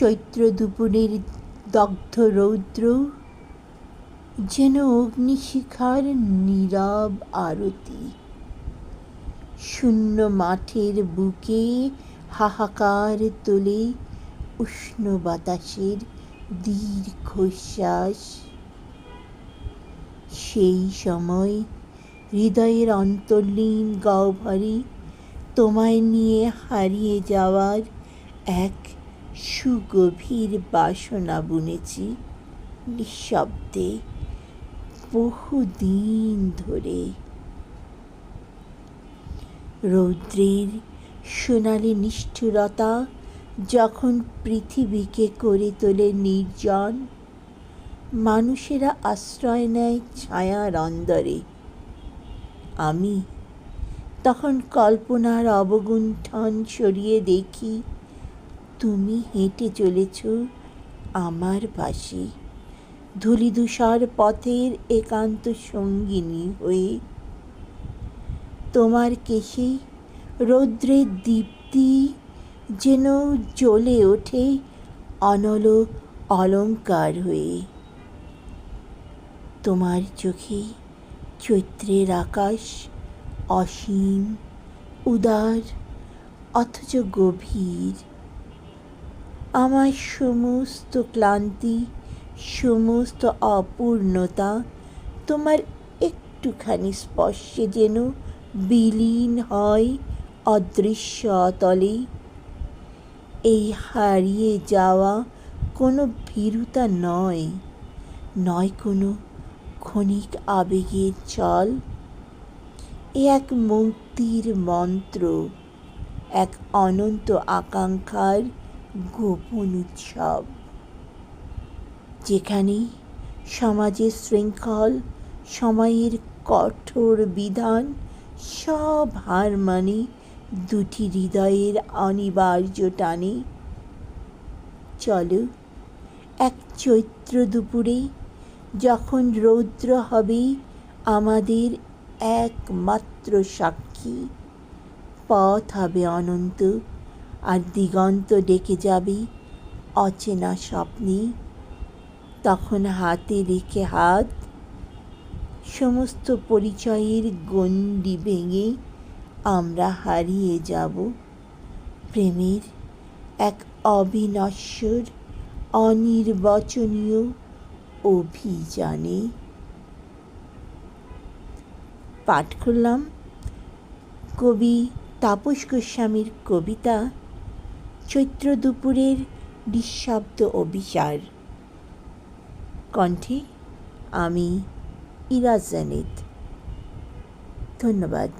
চৈত্র দুপুরের দগ্ধ রৌদ্র যেন অগ্নিশিখার নীরব আরতি। শূন্য মাঠের বুকে হাহাকার তোলে উষ্ণ বাতাসের দীর্ঘশ্বাস। সেই সময় হৃদয়ের অন্তর্লীন গহ্বরে তোমায় নিয়ে হারিয়ে যাওয়ার এক সুগভীর বাসনা বুনেছি নিঃশব্দে বহুদিন ধরে। রৌদ্রের সোনালি নিষ্ঠুরতা যখন পৃথিবীকে করে তোলে নির্জন, মানুষেরা আশ্রয় নেয় ছায়ার অন্দরে। আমি তখন কল্পনার অবগুণ্ঠন সরিয়ে দেখি তুমি হেঁটে চলেছ আমার পাশে, ধূলিধূসর পথের একান্ত সঙ্গিনী হয়ে। তোমার কেশে রৌদ্রের দীপ্তি যেন জ্বলে ওঠে অনল অলঙ্কার হয়ে। তোমার চোখে চৈত্রের আকাশ অসীম, উদার অথচ গভীর। আমার সমস্ত ক্লান্তি, সমস্ত অপূর্ণতা তোমার একটুখানি স্পর্শে যেন বিলীন হয় অদৃশ্য অতলে। এই হারিয়ে যাওয়া কোনো ভীরুতা নয়, নয় কোনো ক্ষণিক আবেগের চল। এ এক মুক্তির মন্ত্র, এক অনন্ত আকাঙ্ক্ষার গোপন উৎসব, যেখানে সমাজের শৃঙ্খল, সময়ের কঠোর বিধান সব হার মানে দুটি হৃদয়ের অনিবার্য টানে। চলো এক চৈত্র দুপুরে, যখন রৌদ্র হবে আমাদের একমাত্র সাক্ষী, পথ হবে অনন্ত আর দিগন্ত ডেকে যাবে অচেনা স্বপ্নে। তখন হাতে রেখে হাত, সমস্ত পরিচয়ের গণ্ডি ভেঙে আমরা হারিয়ে যাব প্রেমের এক অবিনশ্বর অনির্বচনীয় অভিযানে। পাঠ করলাম কবি তাপস গোস্বামীর কবিতা চৈত্র দুপুরের নিঃশব্দ অভিসার। কণ্ঠে আমি ইরা জানিত। ধন্যবাদ।